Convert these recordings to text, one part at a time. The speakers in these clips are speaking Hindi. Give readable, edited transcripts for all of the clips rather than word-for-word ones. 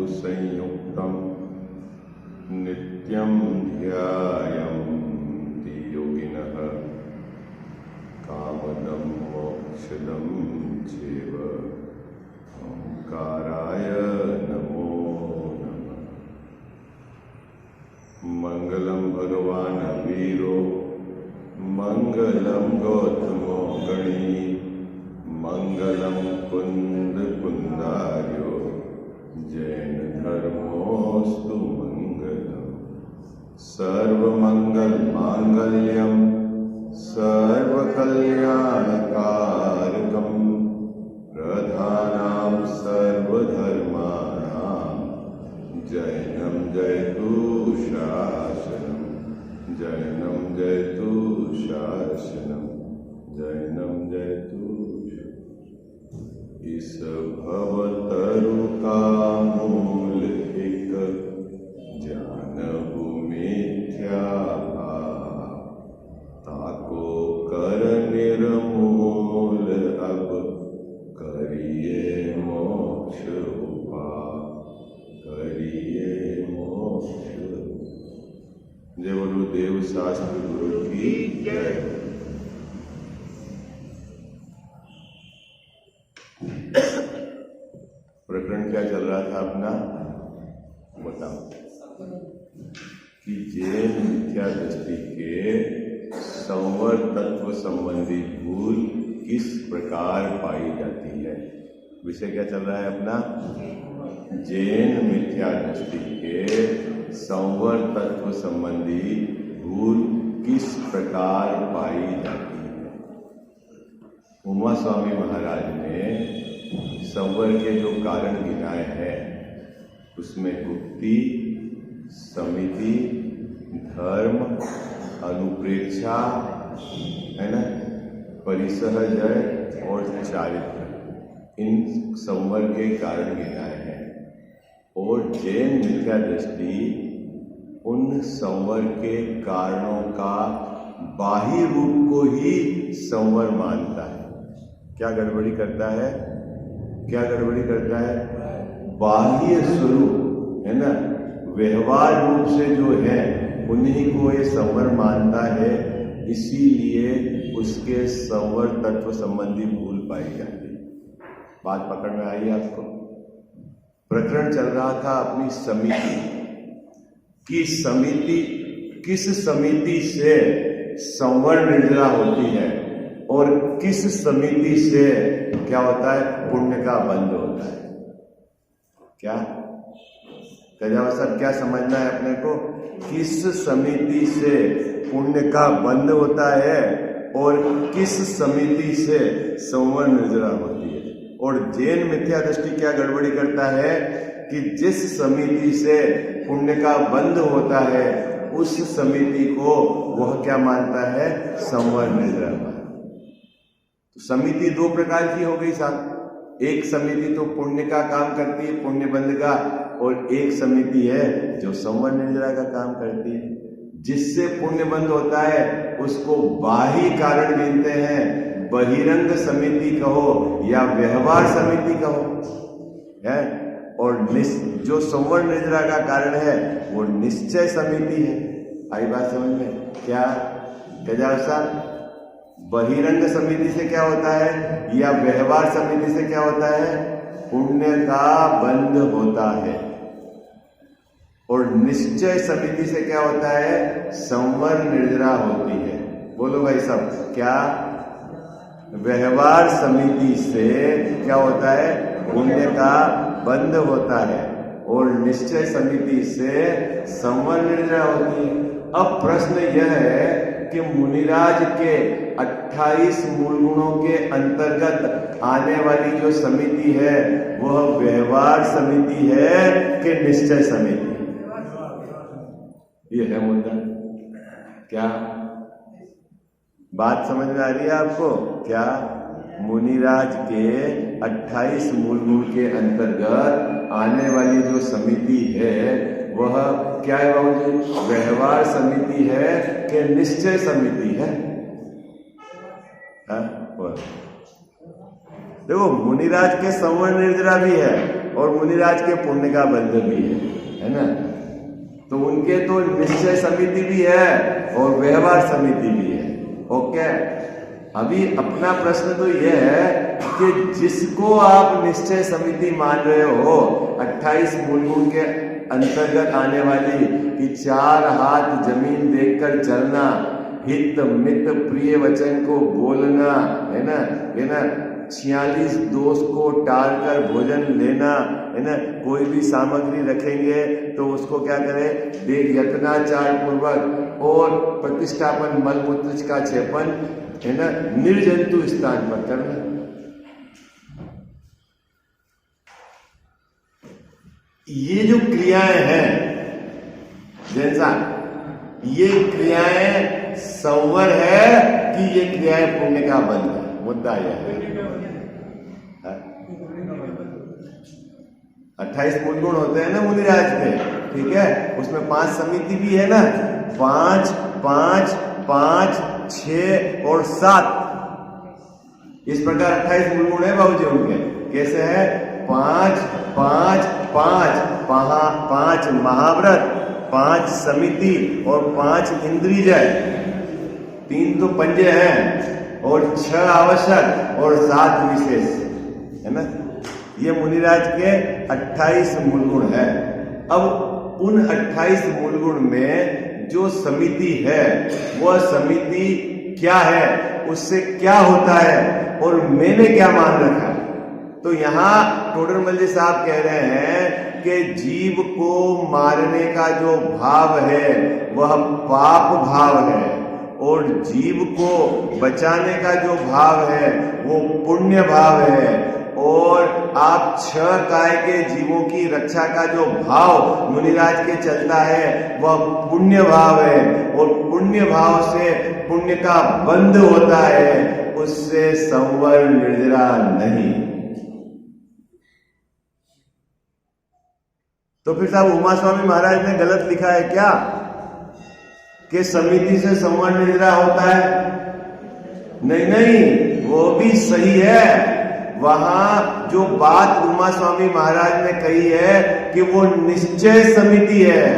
तु संयुक्तं नित्यं ध्यायन्ति योगिनः कामदं मोक्षदं चैव ओंकाराय नमो नमः। मंगलम भगवान वीरो मंगलम गौतमो गणी मंगलम कुंद कुंदार्यो जैन धर्मोस्तु मंगलम। सर्वमंगल मांगल्यम सर्वकल्याणकारकम प्रधानां सर्वधर्माणां जैनं जयतु शासनं जैनं जयतु शासनं जैनं जयतु। इस भवतरु का मूल एक जानहु मिथ्या ताको कर निर्मूल अब करिए मोक्ष उपाय करिए मोक्ष। जय बोलो देव शास्त्र गुरु की जय। प्रकरण क्या चल रहा था अपना, बताओ कि जैन मिथ्या दृष्टि के संवर तत्व संबंधी भूल किस प्रकार पाई जाती है। विषय क्या चल रहा है अपना, जैन मिथ्या दृष्टि के संवर तत्व संबंधी भूल किस प्रकार पाई जाती है। उमा स्वामी महाराज ने संवर के जो कारण गिनाए हैं उसमें गुप्ति, समिति, धर्म, अनुप्रेक्षा है ना, परिसहजय और चारित्र, इन संवर के कारण गिनाए हैं। और जैन मिथ्या दृष्टि उन संवर के कारणों का बाह्य रूप को ही संवर मानता है। क्या गड़बड़ी करता है, क्या गड़बड़ी करता है, बाह्य स्वरूप है ना, व्यवहार रूप से जो है उन्हीं को ये संवर मानता है, इसीलिए उसके संवर तत्व संबंधी भूल पाई जाती है। बात पकड़ में आई आपको। प्रकरण चल रहा था अपनी समिति की, समिति किस समिति से संवर निर्जरा होती है और किस समिति से क्या होता है, पुण्य का बंध होता है। क्या तेजावत क्या समझना है अपने को, किस समिति से पुण्य का बंध होता है और किस समिति से संवर निर्जरा होती है। और जैन मिथ्या दृष्टि क्या गड़बड़ी करता है कि जिस समिति से पुण्य का बंध होता है उस समिति को वह क्या मानता है, संवर निर्जरा। तो समिति दो प्रकार की हो गई साहब, एक समिति तो पुण्य का काम करती है, पुण्य बंध का, और एक समिति है जो संवर निर्जरा का काम करती है। जिससे पुण्य बंध होता है उसको बाह्य कारण गिनते हैं, बहिरंग समिति कहो या व्यवहार समिति कहो है। और जो संवर निर्जरा का कारण है वो निश्चय समिति है। आई बात समझ में, क्या साहब, बहिरंग समिति से क्या होता है या व्यवहार समिति से क्या होता है, पुण्य का बंध होता है। और निश्चय समिति से क्या होता है, संवर निर्जरा होती है। बोलो भाई सब, क्या व्यवहार समिति से क्या होता है, पुण्य का बंध होता है और निश्चय समिति से संवर निर्जरा होती है। अब प्रश्न यह है कि मुनिराज के 28 मूल गुणों के अंतर्गत आने वाली जो समिति है वह व्यवहार समिति है कि निश्चय समिति, ये है मुद्दा। क्या बात समझ में आ रही है आपको, क्या मुनिराज के 28 मूल गुण के अंतर्गत आने वाली जो समिति है वह क्या है बाबूजी, व्यवहार समिति है कि निश्चय समिति है? देखो मुनिराज के संवर निर्जरा भी है और मुनिराज के पुण्य का बंध भी है ना। तो उनके तो निश्चय समिति भी है और व्यवहार समिति भी है। ओके, अभी अपना प्रश्न तो यह है कि जिसको आप निश्चय समिति मान रहे हो, 28 मूल गुण के अंतर्गत आने वाली कि 4 हाथ जमीन देखकर चलना, हित मित प्रिय वचन को बोलना, है ना, 46 दोष को टालकर भोजन लेना, है ना, कोई भी सामग्री रखेंगे तो उसको क्या करें, देख यत्नाचार पूर्वक और प्रतिष्ठापन मल मूत्र का क्षेपण, है ना, निर्जंतु स्थान पर करना। ये जो क्रियाएं हैं जैसा, ये क्रियाएं संवर है कि ये क्रियाएं पुण्य का बंध है? मुद्दा यह है। 28 मूल गुण होते हैं ना मुनिराज के, ठीक है, उसमें 5 समिति भी है ना, 5 5 5 6 और 7, इस प्रकार 28 मूल गुण है बाबूजी उनके। कैसे है? 5 5 5 5 महाव्रत, 5 समिति और 5 इंद्रिय, 3 तो पंजे हैं और 6 आवश्यक और 7 विशेष, है ना। ये मुनिराज के 28 मूल गुण है। अब उन 28 मूल गुण में जो समिति है, वह समिति क्या है, उससे क्या होता है और मैंने क्या मान रखा है। तो यहां टोडरमल जी साहब कह रहे हैं कि जीव को मारने का जो भाव है वह पाप भाव है और जीव को बचाने का जो भाव है वो पुण्य भाव है। और आप 6 काय के जीवों की रक्षा का जो भाव मुनिराज के चलता है वह पुण्य भाव है और पुण्य भाव से पुण्य का बंध होता है, उससे संवर निर्जरा नहीं। तो फिर साहब उमा स्वामी महाराज ने गलत लिखा है क्या कि समिति से संवर निर्जरा होता है? नहीं, वो भी सही है। वहां जो बात उमा स्वामी महाराज ने कही है कि वो निश्चय समिति है,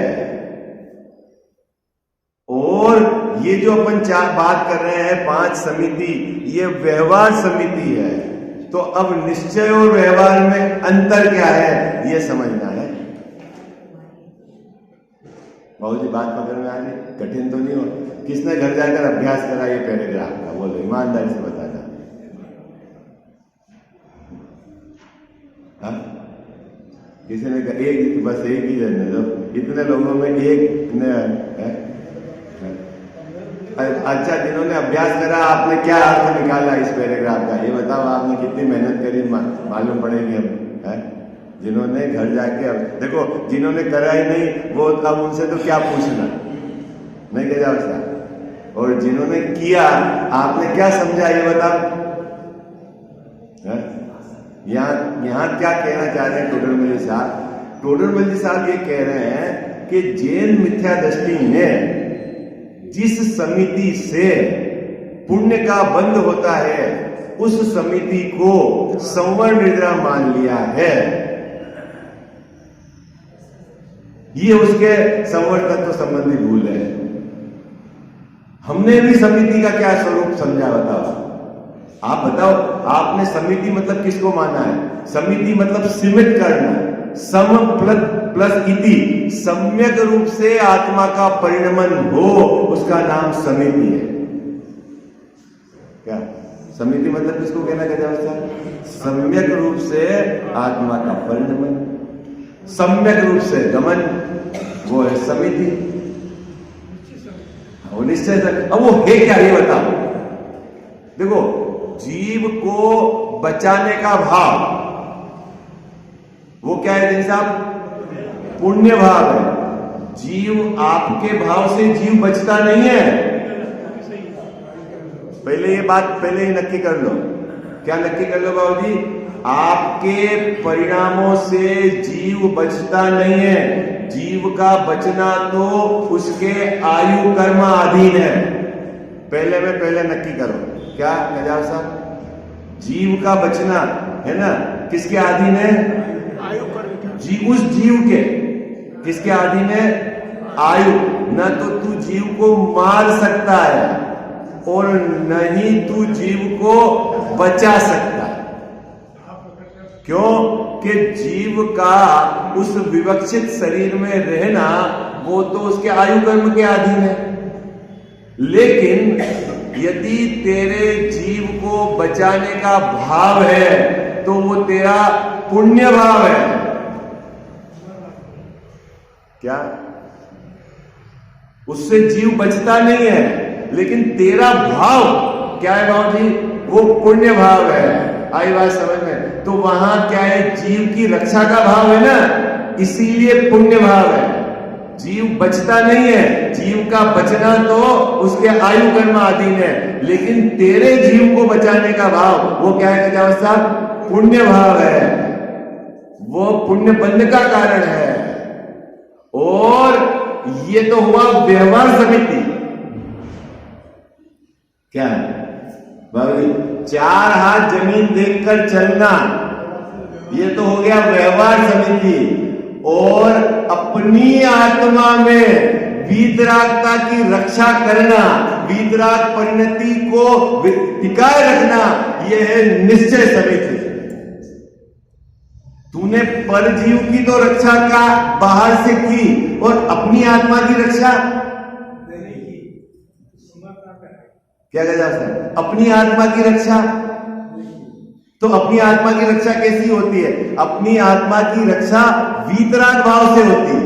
और ये जो अपन बात कर रहे हैं 5 समिति, ये व्यवहार समिति है। तो अब निश्चय और व्यवहार में अंतर क्या है ये समझना है। बाबू जी बात पकड़ में आ गई? कठिन तो नहीं हो? किसने घर जाकर अभ्यास करा ये पैराग्राफ का? बोलो ईमानदारी से बताना। हाँ, किसी ने कहा एक, बस एक ही जन है, इतने लोगों में एक ने है? अच्छा, जिन्होंने अभ्यास करा आपने क्या अर्थ निकाला इस पैराग्राफ का, ये बताओ। आपने कितनी मेहनत करी मालूम पड़ेगी हम, है? जिन्होंने घर जाके, अब देखो जिन्होंने करा ही नहीं वो अब उनसे तो क्या पूछना, नहीं कह जाओ साहब। और जिन्होंने किया आपने क्या समझा ये बताओ। यहाँ क्या कहना चाह रहे हैं टोडरमल जी साहब? टोडरमल जी साहब ये कह रहे हैं कि जैन मिथ्या दृष्टि ने जिस समिति से पुण्य का बंध होता है उस समिति को संवर निर्जरा मान लिया है। ये उसके संवर तत्व संबंधी भूल है। हमने भी समिति का क्या स्वरूप समझा बताओ? आप बताओ, आपने समिति मतलब किसको माना है? समिति मतलब सीमित करना, सम प्लस इति, सम्यक रूप से आत्मा का परिणमन हो, उसका नाम समिति है। क्या समिति मतलब किसको कहना कहता है? सम्यक रूप से आत्मा का परिणमन, सम्यक रूप से गमन, वो है समिति। वो निश्चय। अब वो है क्या ये बताओ। देखो, जीव को बचाने का भाव वो क्या है जैसे साहब? पुण्य भाव है। जीव आपके भाव से जीव बचता नहीं है। पहले ये बात पहले ही नक्की कर लो। क्या नक्की कर लो बाबूजी? आपके परिणामों से जीव बचता नहीं है। जीव का बचना तो उसके आयु कर्म अधीन है। पहले नक्की करो। क्या नजाब साहब? जीव का बचना है ना किसके अधीन है? उस जीव के, किसके अधीन है? आयु। न तो तू जीव को मार सकता है और न ही तू जीव को बचा सकता। क्यों? कि जीव का उस विवक्षित शरीर में रहना वो तो उसके आयु कर्म के अधीन है। लेकिन यदि तेरे जीव को बचाने का भाव है तो वो तेरा पुण्य भाव है। क्या? उससे जीव बचता नहीं है, लेकिन तेरा भाव क्या है भाव जी? वो पुण्य भाव है। आई बात समझ में? तो वहां क्या है? जीव की रक्षा का भाव है ना, इसीलिए पुण्य भाव है। जीव बचता नहीं है, जीव का बचना तो उसके आयु कर्म अधीन है, लेकिन तेरे जीव को बचाने का भाव वो क्या है गजावत साहब? पुण्य भाव है। वो पुण्य बंध का कारण है। और ये तो हुआ व्यवहार समिति। क्या बाबू जी? 4 हाथ जमीन देखकर चलना, ये तो हो गया व्यवहार समिति। और अपनी आत्मा में वीतरागता की रक्षा करना, वीतराग परिणति को टिकाए रखना, यह है निश्चय समिति। तूने परजीव की तो रक्षा का बाहर से की और अपनी आत्मा की रक्षा क्या कहते हैं? अपनी आत्मा की रक्षा। तो अपनी आत्मा की रक्षा कैसी होती है? अपनी आत्मा की रक्षा वीतराग भाव से होती है।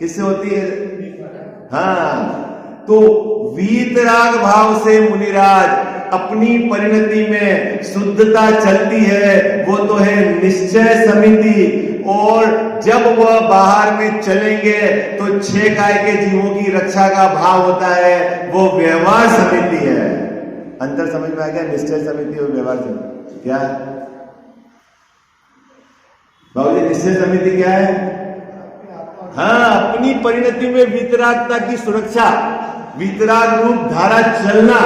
किससे होती है? हाँ, तो वीतराग भाव से मुनिराज अपनी परिणति में शुद्धता चलती है, वो तो है निश्चय समिति। और जब वह बाहर में चलेंगे तो 6 काय के जीवों की रक्षा का भाव होता है, वो व्यवहार समिति है। अंतर समझ में आ गया? निश्चय समिति और व्यवहार समिति क्या है बाबूजी? निश्चय समिति क्या है? हाँ, अपनी परिणति में वीतरागता की सुरक्षा, वीतराग रूप धारा चलना,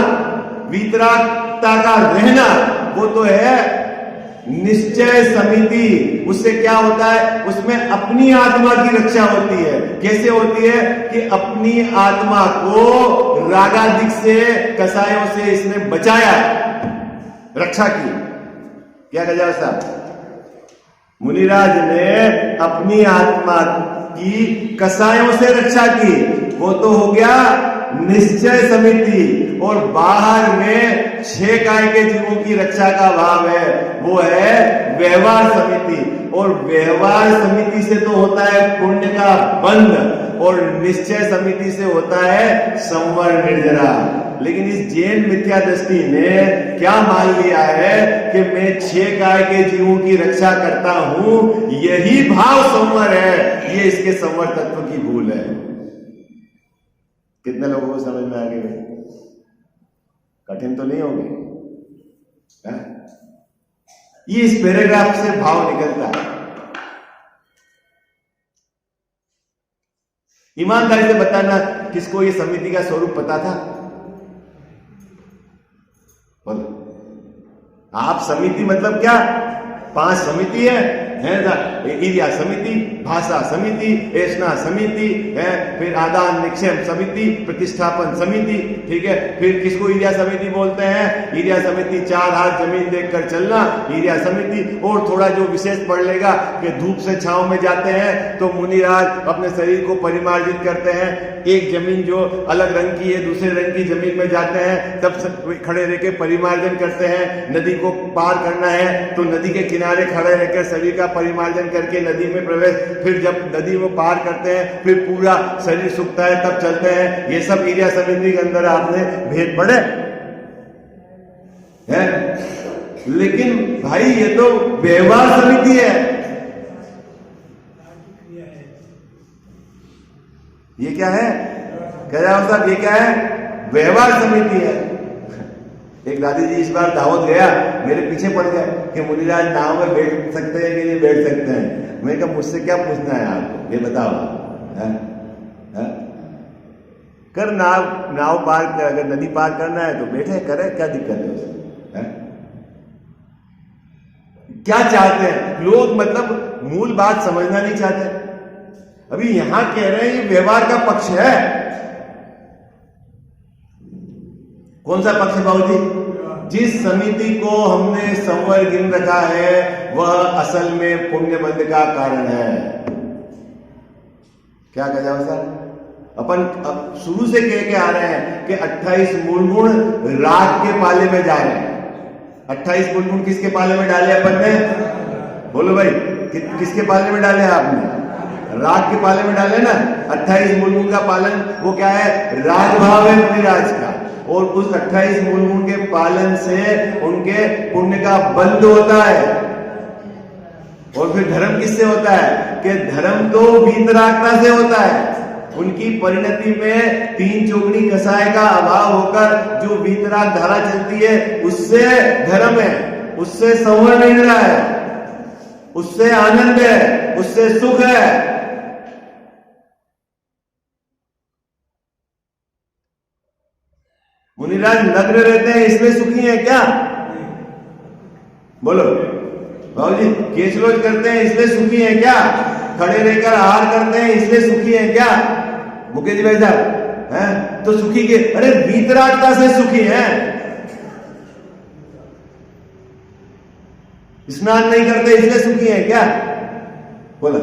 वीतरागता का रहना, वो तो है निश्चय समिति। उससे क्या होता है? उसमें अपनी आत्मा की रक्षा होती है। कैसे होती है? कि अपनी आत्मा को रागादिक से, कसायों से इसने बचाया, रक्षा की। क्या कहा जाए साहब? मुनिराज ने अपनी आत्मा की कसायों से रक्षा की, वो तो हो गया निश्चय समिति। और बाहर में 6 काय के जीवों की रक्षा का भाव है, वो है व्यवहार समिति। और व्यवहार समिति से तो होता है पुण्य का बंध, और निश्चय समिति से होता है संवर निर्जरा। लेकिन इस जैन मिथ्या दृष्टि ने क्या मान लिया है कि मैं 6 काय के जीवों की रक्षा करता हूं, यही भाव संवर है। ये इसके संवर तत्व की भूल है। कितने लोगों को समझ में आ गई? कठिन तो नहीं होगी? ये इस पैराग्राफ से भाव निकलता है। ईमानदारी से बताना, किसको ये समिति का स्वरूप पता था? बोलो। आप समिति मतलब क्या? 5 समिति है ईर्या समिति, भाषा समिति, ऐष्णा समिति है, फिर आदान निक्षेप समिति, प्रतिष्ठापन समिति। ठीक है, फिर किसको ईर्या समिति बोलते हैं? ईर्या समिति 4 हाथ जमीन देखकर चलना, ईर्या समिति। और थोड़ा जो विशेष पढ़ लेगा कि धूप से छांव में जाते हैं तो मुनिराज अपने शरीर को परिमार्जित करते हैं। एक जमीन जो अलग रंग की है, दूसरे रंग की जमीन में जाते हैं, तब खड़े रह के परिमार्जन करते हैं। नदी को पार करना है तो नदी के किनारे खड़े रहकर शरीर का परिमार्जन करके नदी में प्रवेश, फिर जब नदी में पार करते हैं फिर पूरा शरीर सूखता है तब चलते हैं। ये सब ईर्या समिति के अंदर आपने भेद पढ़े हैं। लेकिन भाई ये तो व्यवहार समिति है। ये क्या है? कह रहा हूं साहब, ये क्या है? व्यवहार समिति है। एक दादी जी इस बार दावत गया, मेरे पीछे पड़ गए कि मुनिराज नाव में बैठ सकते हैं कि नहीं बैठ सकते हैं। मैंने कहा मुझसे क्या पूछना है आपको, ये बताओ। कर नाव पार, अगर नदी पार करना है तो बैठे, करे, क्या दिक्कत है उसमें? क्या चाहते हैं लोग, मतलब मूल बात समझना नहीं चाहते। अभी यहां कह रहे हैं ये व्यवहार का पक्ष है। कौन सा पक्ष है बाबूजी? जिस समिति को हमने संवर गिन रखा है वह असल में पुण्य बंध का कारण है। क्या कहा जाए सर? अपन अब शुरू से कह के आ रहे हैं कि 28 मूल गुण राग के पाले में जा रहे हैं। 28 मूल गुण किसके पाले में डाले अपन ने? बोलो भाई, किसके पाले में डाले आपने? राग के पाले में डाले ना। 28 मूल गुण का पालन वो क्या है? राग भाव है मुनिराज का। और उस 28 मूल गुण के पालन से उनके पुण्य का बंध होता है। और फिर धर्म किससे होता है? कि धर्म तो वीतरागता से होता है। उनकी परिणति में 3 चौगुनी कसाय का अभाव होकर जो वीतराग धारा चलती है उससे धर्म है, उससे संवर नहीं रहा है, उससे आनंद है, उससे सुख है। मुनिराज नग्न रहते हैं इसलिए सुखी है क्या? बोलो बाबूजी, केचलोच करते हैं इसलिए सुखी है क्या? खड़े रहकर आहार करते हैं इसलिए सुखी है क्या? मुकेश जी भाई साहब हैं तो सुखी के? अरे वीतरागता से सुखी हैं। स्नान नहीं करते इसलिए सुखी है क्या? बोलो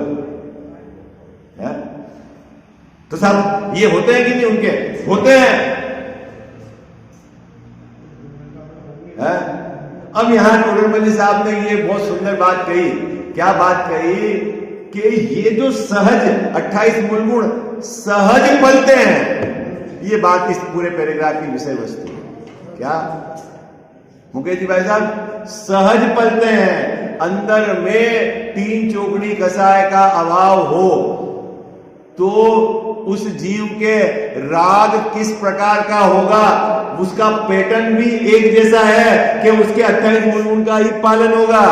है? तो साहब ये होते हैं कि नहीं? उनके होते हैं। अब यहां टोडरमल साहब ने ये बहुत सुंदर बात कही। क्या बात कही? कि ये जो सहज 28 मूल गुण सहज पलते हैं, ये बात इस पूरे पैराग्राफ की विषय वस्तु है। क्या मुकेश जी भाई साहब? सहज पलते हैं। अंदर में 3 चौगुनी कसाय का अभाव हो तो उस जीव के राग किस प्रकार का होगा, उसका पैटर्न भी एक जैसा है कि उसके 28 मूल गुण का ही पालन होगा।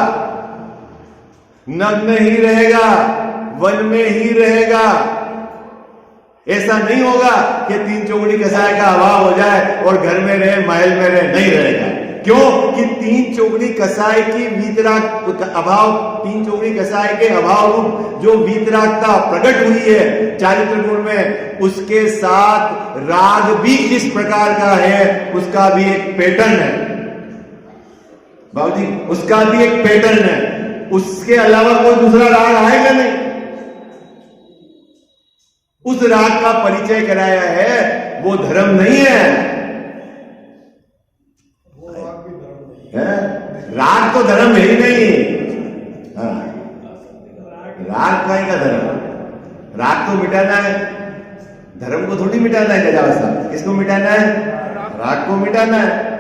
नग्न ही रहेगा, वन में ही रहेगा। ऐसा नहीं होगा कि 3 चौगुनी कसाय का अभाव हो जाए और घर में रहे, महल में रहे, नहीं रहेगा। क्यों? कि 3 चौगुनी कसाय की वीतराग अभाव, 3 चौगुनी कसाय के अभाव रूप जो वीतरागता प्रकट हुई है चारित्र गुण में, उसके साथ राग भी किस प्रकार का है उसका भी एक पैटर्न है बाबूजी, उसका भी एक पैटर्न है। उसके अलावा कोई दूसरा राग आएगा नहीं। उस राग का परिचय कराया है, वो धर्म नहीं है। राग तो धर्म है ही नहीं। हाँ, राग का धर्म, राग तो मिटाना है, धर्म को थोड़ी मिटाना है। गजावा साहब, किसको मिटाना है? राग को मिटाना है।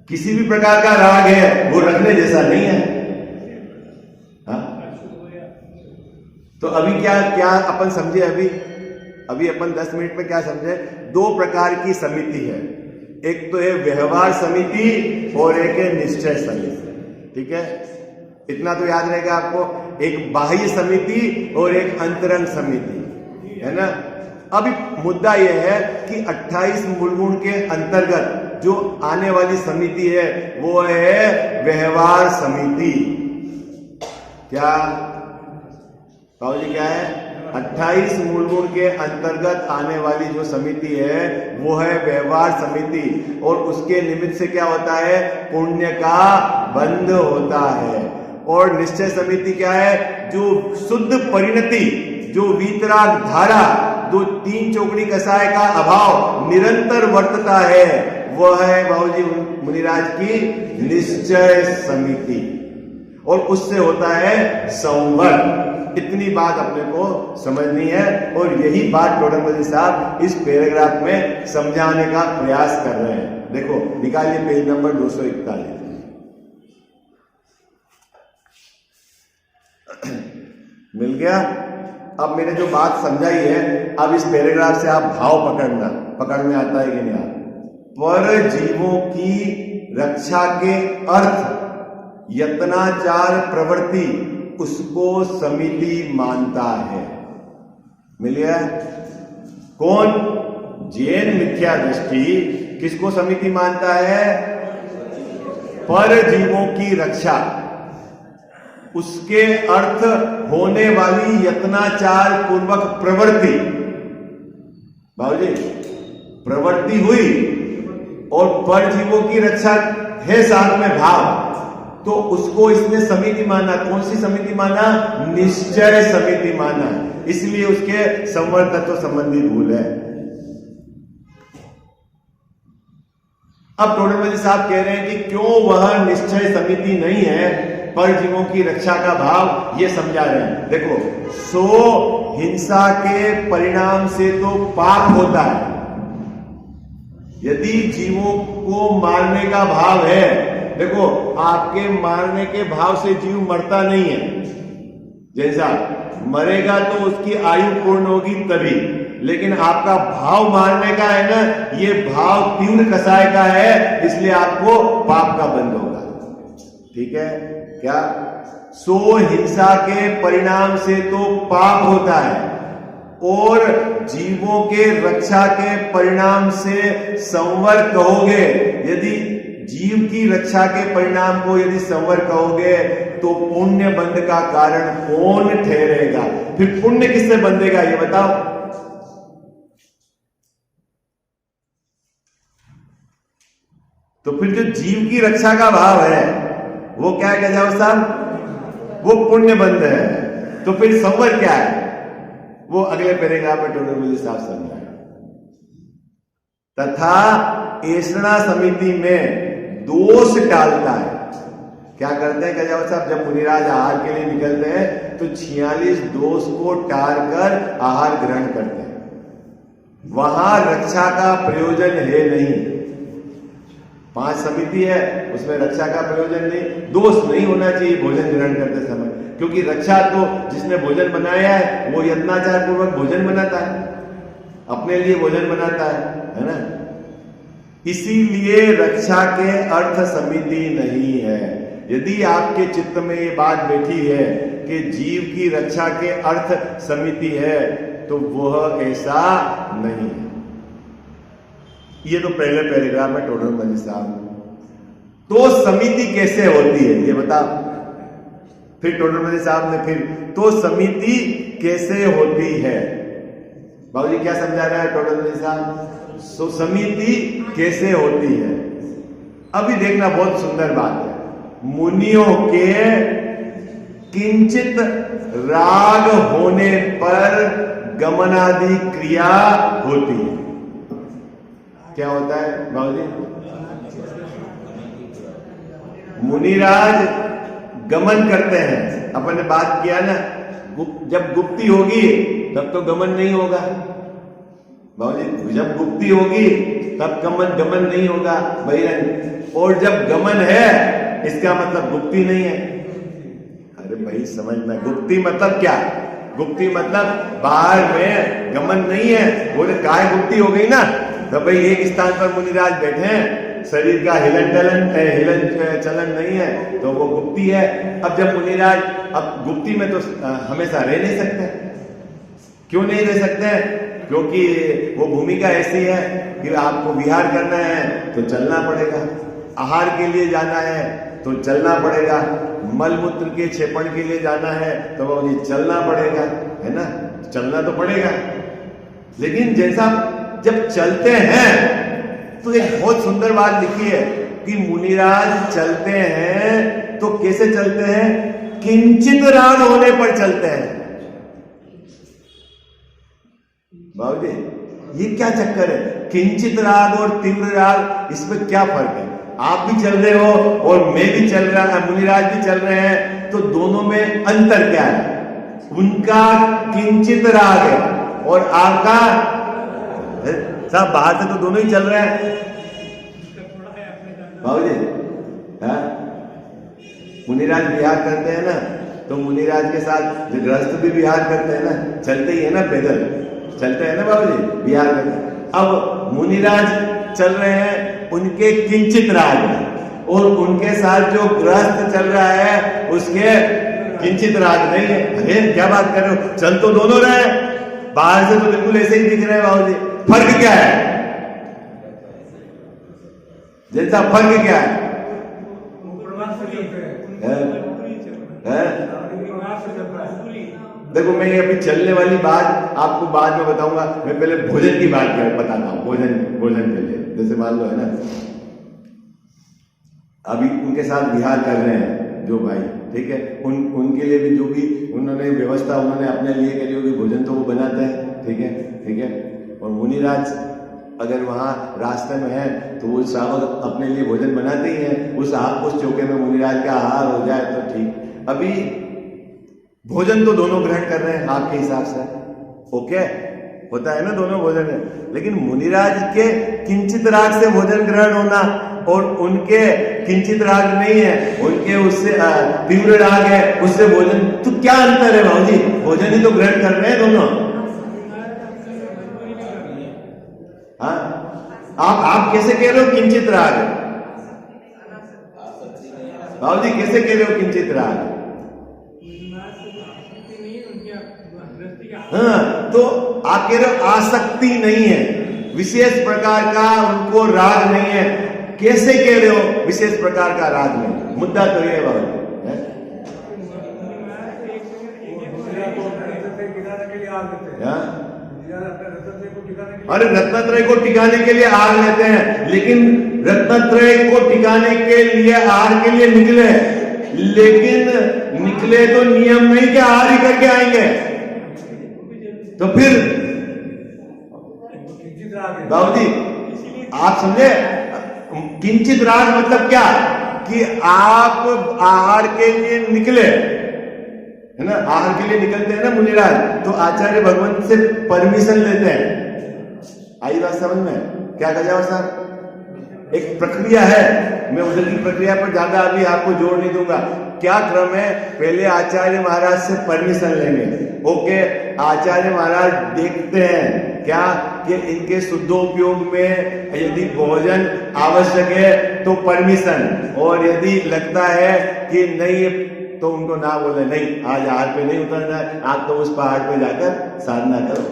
किसी भी प्रकार का राग है वो रखने जैसा नहीं है। हाँ? तो अभी क्या अपन समझे? अभी अपन 10 मिनट में क्या समझे? 2 प्रकार की समिति है। एक तो है व्यवहार समिति और एक है निश्चय समिति। ठीक है, इतना तो याद रहेगा आपको। एक बाह्य समिति और एक अंतरंग समिति, है ना। अभी मुद्दा यह है कि 28 मूल गुण के अंतर्गत जो आने वाली समिति है वो है व्यवहार समिति। क्या बाबूजी क्या है? 28 मूल गुण के अंतर्गत आने वाली जो समिति है वो है व्यवहार समिति। और उसके निमित्त से क्या होता है? पुण्य का बंध होता है। और निश्चय समिति क्या है? जो शुद्ध परिणति, जो वीतराग धारा, जो 3 चौगुनी कसाय का अभाव निरंतर वर्तता है, वह है बाबूजी मुनिराज की निश्चय समिति। और उससे होता है संवर। इतनी बात अपने को समझनी है और यही बात टोडरमल साहब इस पैराग्राफ में समझाने का प्रयास कर रहे हैं। देखो निकालिए पेज नंबर 241। मिल गया? अब मैंने जो बात समझाई है, अब इस पैराग्राफ से आप भाव पकड़ में आता है कि नहीं आता? पर जीवों की रक्षा के अर्थ यत्नाचार प्रवृत्ति उसको समिति मानता है। मिल गया? कौन? जैन मिथ्या दृष्टि किसको समिति मानता है? पर जीवों की रक्षा। उसके अर्थ होने वाली यत्नाचार पूर्वक प्रवृत्ति, बाबूजी प्रवृत्ति हुई और परजीवों की रक्षा है साथ में भाव, तो उसको इसने समिति माना। कौन सी समिति माना? निश्चय समिति माना। इसलिए उसके संवर तत्व संबंधी भूल है। अब टोडरमल साहब कह रहे हैं कि क्यों वह निश्चय समिति नहीं है, परजीवों की रक्षा का भाव, ये समझा रहे हैं। देखो, सो हिंसा के परिणाम से तो पाप होता है। यदि जीवों को मारने का भाव है, देखो आपके मारने के भाव से जीव मरता नहीं है। जैसा मरेगा तो उसकी आयु पूर्ण होगी तभी, लेकिन आपका भाव मारने का है ना, ये भाव तीव्र कसाय का है, इसलिए आपको पाप का बंध होगा। ठीक है क्या? सो हिंसा के परिणाम से तो पाप होता है और जीवों के रक्षा के परिणाम से संवर कहोगे। यदि जीव की रक्षा के परिणाम को यदि संवर कहोगे तो पुण्य बंध का कारण कौन ठहरेगा? फिर पुण्य किससे बंधेगा ये बताओ। तो फिर जो जीव की रक्षा का भाव है वो क्या कह जाओ साहब? वो पुण्य बंध है। तो फिर संवर क्या है? वो अगले पैराग्राफ में टोडरमल साहब समझाएगा। तथा ऐषणा समिति में दोष टालता है। क्या करते हैं कजाव साहब? जब मुनिराज आहार के लिए निकलते हैं तो 46 दोष को टाल कर आहार ग्रहण करते हैं। वहां रक्षा का प्रयोजन है नहीं। 5 समिति है, उसमें रक्षा का प्रयोजन नहीं, दोष नहीं होना चाहिए भोजन ग्रहण करते समय, क्योंकि रक्षा तो जिसने भोजन बनाया है वो यत्नाचार पूर्वक भोजन बनाता है, अपने लिए भोजन बनाता है ना। इसीलिए रक्षा के अर्थ समिति नहीं है। यदि आपके चित्त में ये बात बैठी है कि जीव की रक्षा के अर्थ समिति है, तो वह ऐसा नहीं है। ये तो पहले पैराग्राफ में टोडरमल साहब। तो समिति कैसे होती है ये बताओ। फिर टोडरमल साहब ने फिर तो समिति कैसे होती है, बाबूजी क्या समझा रहा है टोडरमल साहब? सो समिति कैसे होती है? अभी देखना, बहुत सुंदर बात है। मुनियों के किंचित राग होने पर गमनादि क्रिया होती है। क्या होता है बाबूजी? मुनिराज गमन करते हैं। अपन ने बात किया ना, जब गुप्ती होगी तब तो गमन नहीं होगा बाबूजी। जब गुप्ती होगी तब गमन नहीं होगा बहिरंग। और जब गमन है इसका मतलब गुप्ती नहीं है। अरे भाई समझना, गुप्ती मतलब क्या? गुप्ती मतलब बाहर में गमन नहीं है। बोले काय गुप्ती हो गई ना, तो भाई एक स्थान पर मुनिराज बैठे हैं, शरीर का हिलन चलन नहीं है, तो वो गुप्ती है। अब जब मुनिराज, अब गुप्ती में तो हमेशा रह नहीं सकते। क्यों नहीं रह सकते? क्योंकि वो भूमिका ऐसी है कि आपको विहार करना है तो चलना पड़ेगा, आहार के लिए जाना है तो चलना पड़ेगा, मलमूत्र के क्षेपण के लिए जाना है तो वो चलना पड़ेगा, है ना, चलना तो पड़ेगा। लेकिन जैसा जब चलते हैं तो एक बहुत सुंदर बात लिखी है कि मुनिराज चलते हैं तो कैसे चलते हैं? किंचित राग होने पर चलते हैं। बाबूजी ये क्या चक्कर है? किंचित राग और तीव्र राग, इसमें क्या फर्क है? आप भी चल रहे हो और मैं भी चल रहा है, मुनिराज भी चल रहे हैं, तो दोनों में अंतर क्या है? उनका किंचित राग है और आपका सब बाहर से तो दोनों ही चल रहे हैं बाबूजी। मुनिराज विहार करते हैं ना, तो मुनिराज के साथ जो गृहस्थ भी विहार करते हैं ना, चलते ही है ना, पैदल चलते हैं ना बाबूजी, विहार करते हैं। अब मुनिराज चल रहे हैं, उनके किंचित राग है, और उनके साथ जो गृहस्थ चल रहा है उसके किंचित राग नहीं है। अरे क्या बात कर रहे हो? चल तो दोनों रहे, बाहर से तो बिल्कुल ऐसे ही दिख रहे हैं बाबूजी। फर्क क्या है? जैसा फर्क क्या है? देखो मैं ये अभी चलने वाली बात आपको बाद में बताऊंगा, मैं पहले भोजन की बात बताता हूँ। भोजन के लिए जैसे मान लो है ना, अभी उनके साथ विहार कर रहे हैं जो भाई, ठीक है, उनके लिए भी जो भी उन्होंने व्यवस्था उन्होंने अपने लिए करी होगी, भोजन तो वो बनाते हैं, ठीक है। और मुनिराज अगर वहां रास्ते में है तो वो श्रावक अपने लिए भोजन बनाते ही हैं, उस चौके में मुनिराज का आहार हो जाए तो ठीक। अभी भोजन तो दोनों ग्रहण कर रहे हैं आपके हिसाब से, ओके, होता है ना, दोनों भोजन है, लेकिन मुनिराज के किंचित राग से भोजन ग्रहण होना और उनके किंचित राग नहीं है, उनके उससे तीव्र राग है, उससे भोजन, तो क्या अंतर है भाव जी? भोजन ही तो ग्रहण कर रहे हैं दोनों। हाँ, आप कैसे कह रहे हो किंचित राग? भाव जी कैसे कह रहे हो किंचित राग? हाँ, तो आप कह रहे हो आसक्ति नहीं है, विशेष प्रकार का उनको राग नहीं है। कैसे कह रहे हो विशेष प्रकार का राग नहीं? मुद्दा तो ये है बाबा, अरे रत्नत्रय को टिकाने के लिए आग लेते हैं, लेकिन रत्नत्रय को टिकाने के लिए आहार के लिए निकले, लेकिन निकले तो नियम नहीं कि आहार ही करके आएंगे, तो फिर बाबू जी आप समझे किंचित राग मतलब क्या? कि आप आहार के लिए निकले, है ना, आहार के लिए निकलते हैं ना मुनिराज, तो आचार्य भगवंत से परमिशन लेते हैं। आई बात समझ में? क्या कह जाओ सर, एक प्रक्रिया है, मैं उधर की प्रक्रिया पर ज्यादा अभी आपको जोड़ नहीं दूंगा। क्या क्रम है? पहले आचार्य महाराज से परमिशन लेंगे, ओके, आचार्य महाराज देखते हैं क्या कि इनके शुद्धोपयोग में यदि भोजन आवश्यक है तो परमिशन, और यदि लगता है कि नहीं तो उनको ना बोले, नहीं आज आहार पे नहीं उतरना है, आप तो उस पहाड़ पे जाकर साधना करो।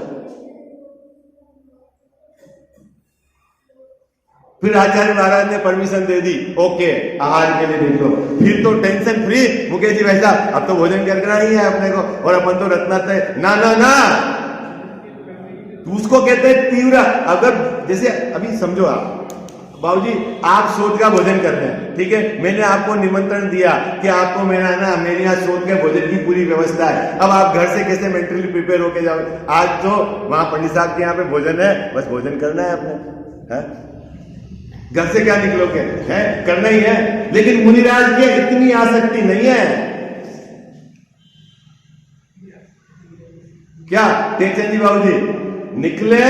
फिर आचार्य महाराज ने परमिशन दे दी, ओके आहार के लिए देख लो, फिर तो टेंशन फ्री मुकेश जी वैसा, अब तो भोजन करना ही है अपने को, और अपन तो रत्नात्रय ना ना ना, उसको कहते हैं तीव्र। अगर जैसे अभी समझो आप बाबूजी, आप शोध का भोजन करते हैं, ठीक है, मैंने आपको निमंत्रण दिया कि आपको मेरे यहाँ शोध के भोजन की पूरी व्यवस्था है। अब आप घर से कैसे मेंटली प्रिपेयर होके जाओ? आज तो वहां पंडित साहब के यहाँ पे भोजन है, बस भोजन करना है अपने, है? घर से क्या निकलोगे, है करना ही है। लेकिन मुनिराज के इतनी आसक्ति नहीं है। क्या टेंशन जी बाबूजी, निकले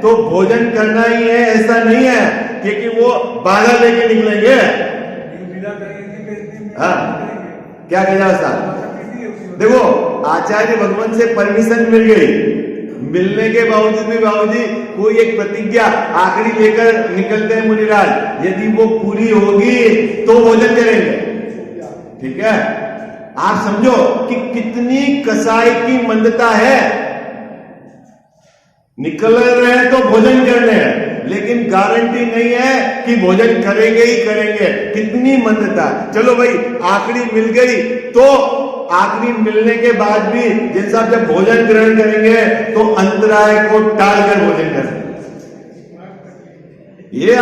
तो भोजन करना ही है, ऐसा नहीं है क्योंकि वो बाधा लेके निकलेंगे। हाँ, क्या कह जाओ साहब, देखो आचार्य भगवान से परमिशन मिल गई, मिलने के बावजूद भी बाबूजी कोई एक प्रतिज्ञा आखिरी लेकर निकलते हैं मुनिराज, यदि वो पूरी होगी तो भोजन करेंगे, ठीक है। आप समझो कि कितनी कसाई की मंदता है, निकल रहे हैं तो भोजन करने हैं, लेकिन गारंटी नहीं है कि भोजन करेंगे ही करेंगे, कितनी मंदता। चलो भाई आखिरी मिल गई, तो आखिरी मिलने के बाद भी जिन साहब जब भोजन ग्रहण करेंगे तो अंतराय को टालकर भोजन करेंगे। ये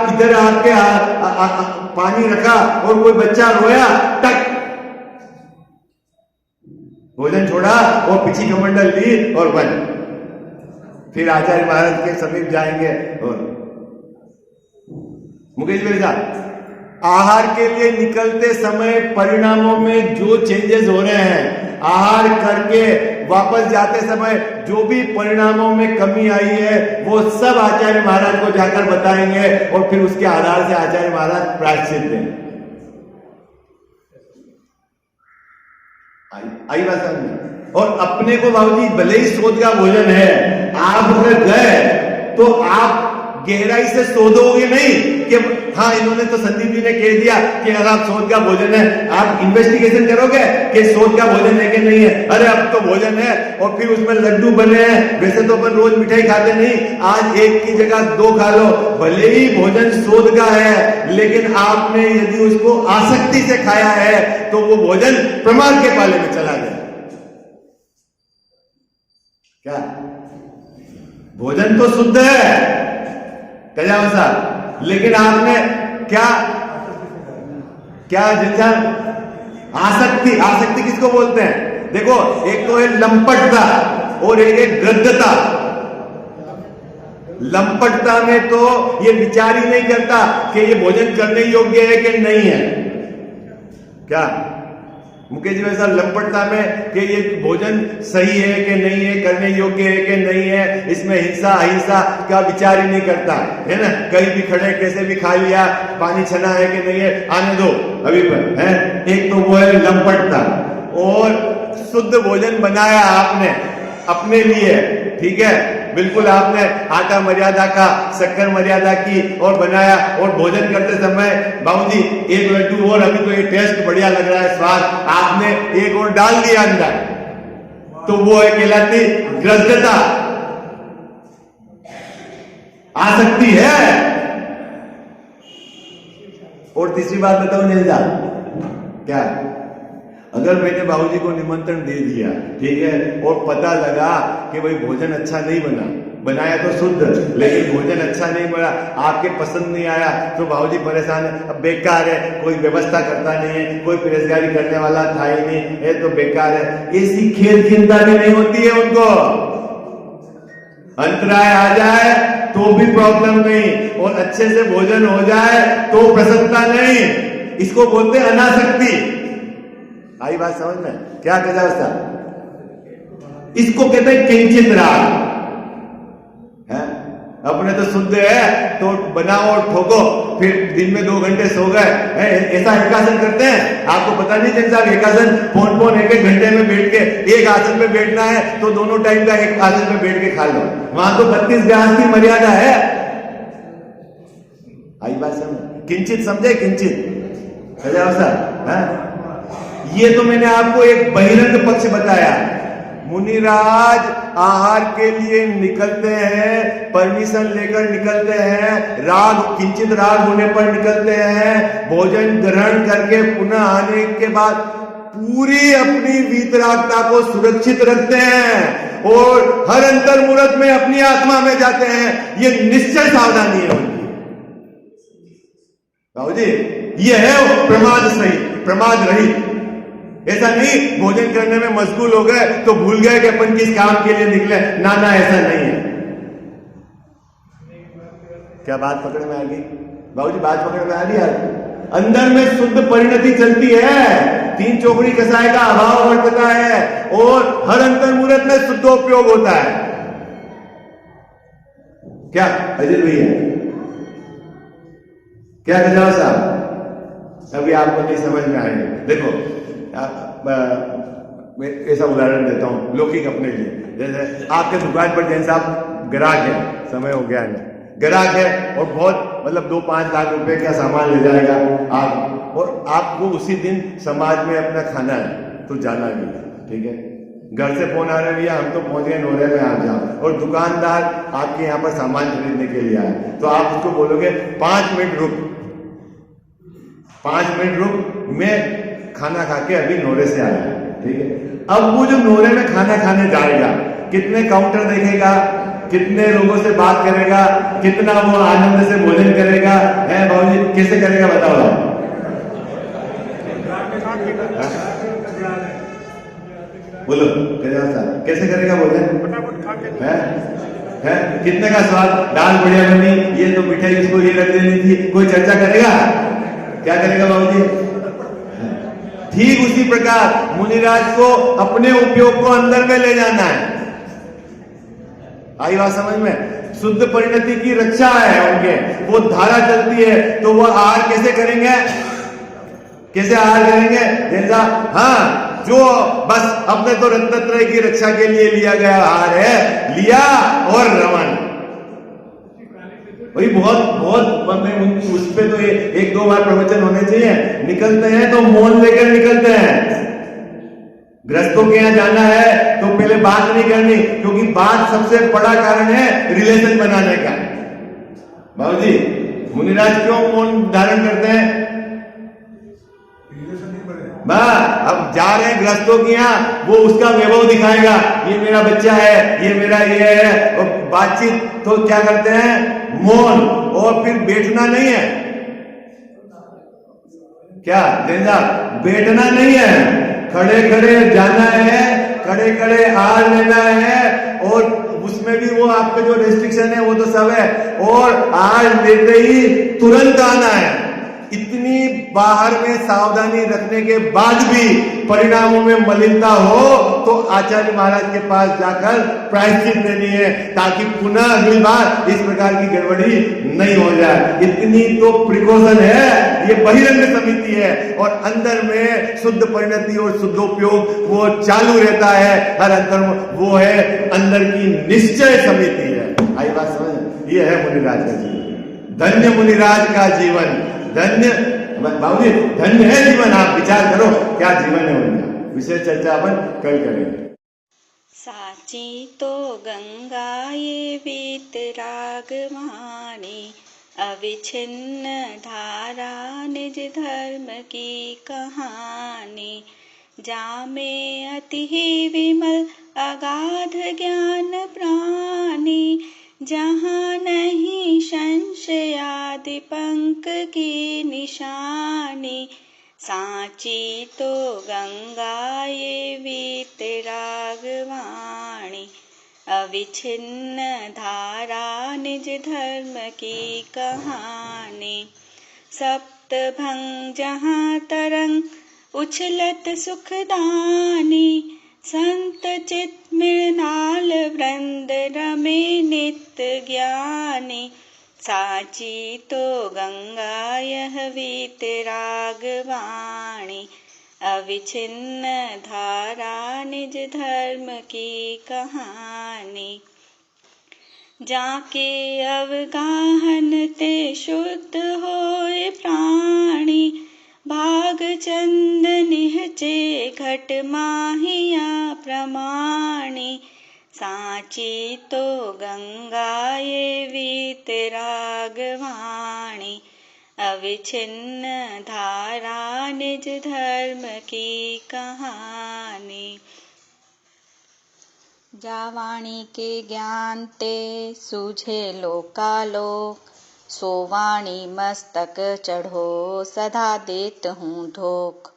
इधर आके पानी रखा और कोई बच्चा रोया, टक भोजन छोड़ा और पीछे कमंडल ली और बंद। फिर आचार्य महाराज के समीप जाएंगे और मुकेश भाई साहब, आहार के लिए निकलते समय परिणामों में जो चेंजेस हो रहे हैं, आहार करके वापस जाते समय जो भी परिणामों में कमी आई है, वो सब आचार्य महाराज को जाकर बताएंगे और फिर उसके आधार से आचार्य महाराज प्रायश्चित देंगे। आई बात समझ। और अपने को बाबूजी भले ही शोध का भोजन है, आप अगर गए तो आप गहराई से शोधोगे नहीं कि हाँ इन्होंने तो संदीप जी ने कह दिया कि अगर आप शोध का भोजन है, आप इन्वेस्टिगेशन करोगे कि शोध का भोजन है कि नहीं है। अरे अब तो भोजन है और फिर उसमें लड्डू बने हैं, वैसे तो अपन रोज मिठाई खाते नहीं, आज एक की जगह 2 खा लो, भले ही भोजन शोध का है, लेकिन आपने यदि उसको आसक्ति से खाया है तो वो भोजन प्रमाद के पाले में चला गया। क्या भोजन तो शुद्ध है कजावा साहब, लेकिन आपने क्या क्या जिनसा आसक्ति, आसक्ति किसको बोलते हैं? देखो, एक तो है लंपटता और एक है गृद्धता। लंपटता में तो ये विचार ही नहीं करता कि ये भोजन करने योग्य है कि नहीं है। क्या मुकेश जी वैसा लंपटता में कि ये भोजन सही है कि नहीं है, करने योग्य है कि नहीं है, इसमें हिंसा अहिंसा का विचार ही नहीं करता है ना। कहीं भी खड़े कैसे भी खा लिया, पानी छना है कि नहीं है, आने दो अभी पर है। एक तो वो है लंपटता, और शुद्ध भोजन बनाया आपने अपने लिए, ठीक है, बिल्कुल आपने आटा मर्यादा का, शक्कर मर्यादा की और बनाया, और भोजन करते समय बाबूजी एक लड्डू और, अभी तो ये टेस्ट बढ़िया लग रहा है, स्वाद, आपने एक और डाल दिया अंदर, तो वो है कहलाती ग्रस्तता, आसक्ति है। और तीसरी बात बताओ नीलदा, क्या अगर मैंने बाबूजी को निमंत्रण दे दिया, ठीक है, और पता लगा कि भाई भोजन अच्छा नहीं बना, बनाया तो शुद्ध लेकिन भोजन अच्छा नहीं बना, आपके पसंद नहीं आया, तो बाबूजी परेशान है, अब बेकार है, कोई व्यवस्था करता नहीं है, कोई परेशानी करने वाला था ही नहीं है, तो बेकार है। ऐसी खेल चिंता भी नहीं होती है उनको। अंतराय आ जाए तो भी प्रॉब्लम नहीं, और अच्छे से भोजन हो जाए तो प्रसन्नता नहीं। इसको बोलते हैं अनासक्ति। आई बात समझ में? क्या कहा उसका? इसको कहते हैं किंचित राग है। अपने तो शुद्ध है तो बनाओ और ठोको, फिर दिन में 2 घंटे सो गए, ऐसा एकासन करते हैं। आपको पता नहीं चलता एकासन फोन एक घंटे में बैठ के, एक आसन पे बैठना है तो दोनों टाइम का एक आसन पे बैठ के खा लो, वहां तो 32 व्यास की मर्यादा है। आई बात समझ? किंचित समझे? किंचित है। ये तो मैंने आपको एक बहिरंग पक्ष बताया। मुनिराज आहार के लिए निकलते हैं, परमिशन लेकर निकलते हैं, राग किंचित राग होने पर निकलते हैं, भोजन ग्रहण करके पुनः आने के बाद पूरी अपनी वीतरागता को सुरक्षित रखते हैं और हर अंतर मुहूर्त में अपनी आत्मा में जाते हैं। ये निश्चय सावधानी है उनकी। बाबूजी ये है प्रमाद सही, प्रमाद रहित। ऐसा नहीं भोजन करने में मशगूल हो गए तो भूल गए कि अपन किस काम के लिए निकले, ना ना ऐसा नहीं है। क्या बात पकड़ में आ गई बाबूजी? बात पकड़ में आ रही है? अंदर में शुद्ध परिणति चलती है, 3 चौकड़ी कसाय का अभाव वर्तता है और हर अंतर मुहूर्त में शुद्ध उपयोग होता है। क्या अजय भैया क्या कहा साहब? अभी आपको नहीं समझ में आएगा। देखो मैं ऐसा उदाहरण देता हूं लौकिक अपने लिए। जैसे आपके दुकान पर जैसे आप ग्राहक है, समय हो गया है, ग्राहक है और बहुत मतलब 2-5 लाख रुपए का सामान ले जाएगा आप, और आपको उसी दिन समाज में अपना खाना है तो जाना भी है, ठीक है। घर से फोन आ रहा है, भैया हम तो पहुंच गए नोरे में, आ जाओ, और दुकानदार आपके यहाँ पर सामान खरीदने के लिए आए, तो आप उसको बोलोगे 5 मिनट रुक, 5 मिनट रुक, मैं खाना खा के अभी नोरे से आया, ठीक है। अब वो जो नोरे में खाना खाने जाएगा, कितने काउंटर देखेगा, कितने लोगों से बात करेगा, कितना वो आनंद से भोजन करेगा, है बाबूजी? कैसे करेगा बताओ? बोलो कैसे करेगा भोजन? है कितने का स्वाद, दाल बढ़िया बनी, ये तो मिठाई इसको ये रख देनी थी, कोई चर्चा करेगा? क्या करेगा बाबूजी? ठीक उसी प्रकार मुनिराज को अपने उपयोग को अंदर में ले जाना है। आई बात समझ में? शुद्ध परिणति की रक्षा है उनके, वो धारा चलती है, तो वो आहार कैसे करेंगे? कैसे आहार करेंगे? जैसा हाँ, जो बस अपने तो रत्नत्रय की रक्षा के लिए लिया गया आहार है, लिया और रवाना। वही बहुत बहुत उस पे तो 1-2 बार प्रवचन होने चाहिए। निकलते हैं तो मौन लेकर निकलते हैं। गृहस्थों के यहाँ जाना है तो पहले बात नहीं करनी, क्योंकि बात सबसे बड़ा कारण है रिलेशन बनाने का। बाबूजी मुनिराज क्यों मौन धारण करते हैं? अब जा रहे हैं गृहस्थों के यहाँ, वो उसका वैभव दिखाएगा, ये मेरा बच्चा है, ये मेरा ये है, और बातचीत तो क्या करते हैं, मौन, और फिर बैठना नहीं है, क्या जैसा बैठना नहीं है, खड़े खड़े जाना है, खड़े खड़े हार लेना है, और उसमें भी वो आपका जो रेस्ट्रिक्शन है वो तो सब है, और हार लेते ही तुरंत आना है। इतनी बाहर में सावधानी रखने के बाद भी परिणामों में मलिनता हो तो आचार्य महाराज के पास जाकर प्रायश्चित देनी है, ताकि पुनः अगली बार इस प्रकार की गड़बड़ी नहीं हो जाए। इतनी तो प्रिकॉशन है, ये बहिरंग समिति है, और अंदर में शुद्ध परिणति और शुद्धोपयोग वो चालू रहता है हर अंतर, वो है अंदर की निश्चय समिति है। आई बात समझ? ये है मुनिराज का जीवन, धन्य मुनिराज का जीवन, धन्य बाबूजी, धन्य है जीवन। आप विचार करो क्या जीवन है उनका। विषय चर्चा अपन कल करेंगे। साची तो गंगा ये वीतराग वाणी, अविच्छिन्न धारा निज धर्म की कहानी। जामे अति ही विमल अगाध ज्ञान प्राणी, जहाँ नहीं संशयादि पंक की निशानी। साची तो गंगा ये वीतराग वाणी, अविच्छिन्न धारा निज धर्म की कहानी। सप्तभंग जहाँ तरंग उछलत सुखदानी, संत चित मृणाल वृंद रमे नित्य ज्ञानी। साची तो गंगा यह वीतराग वाणी, अविच्छिन्न धारा निज धर्म की कहानी। जाके अवगाहन ते शुद्ध होए प्राणी, भाग चंद निहचे घट माहिया प्रमाणी। साची तो गंगा ये वीतराग वाणी, अविच्छिन्न धारा निज धर्म की कहानी। जावाणी के ज्ञान ते सूझे लोकालोक, सो वाणी मस्तक चढ़ो सदा देत हूँ धोख।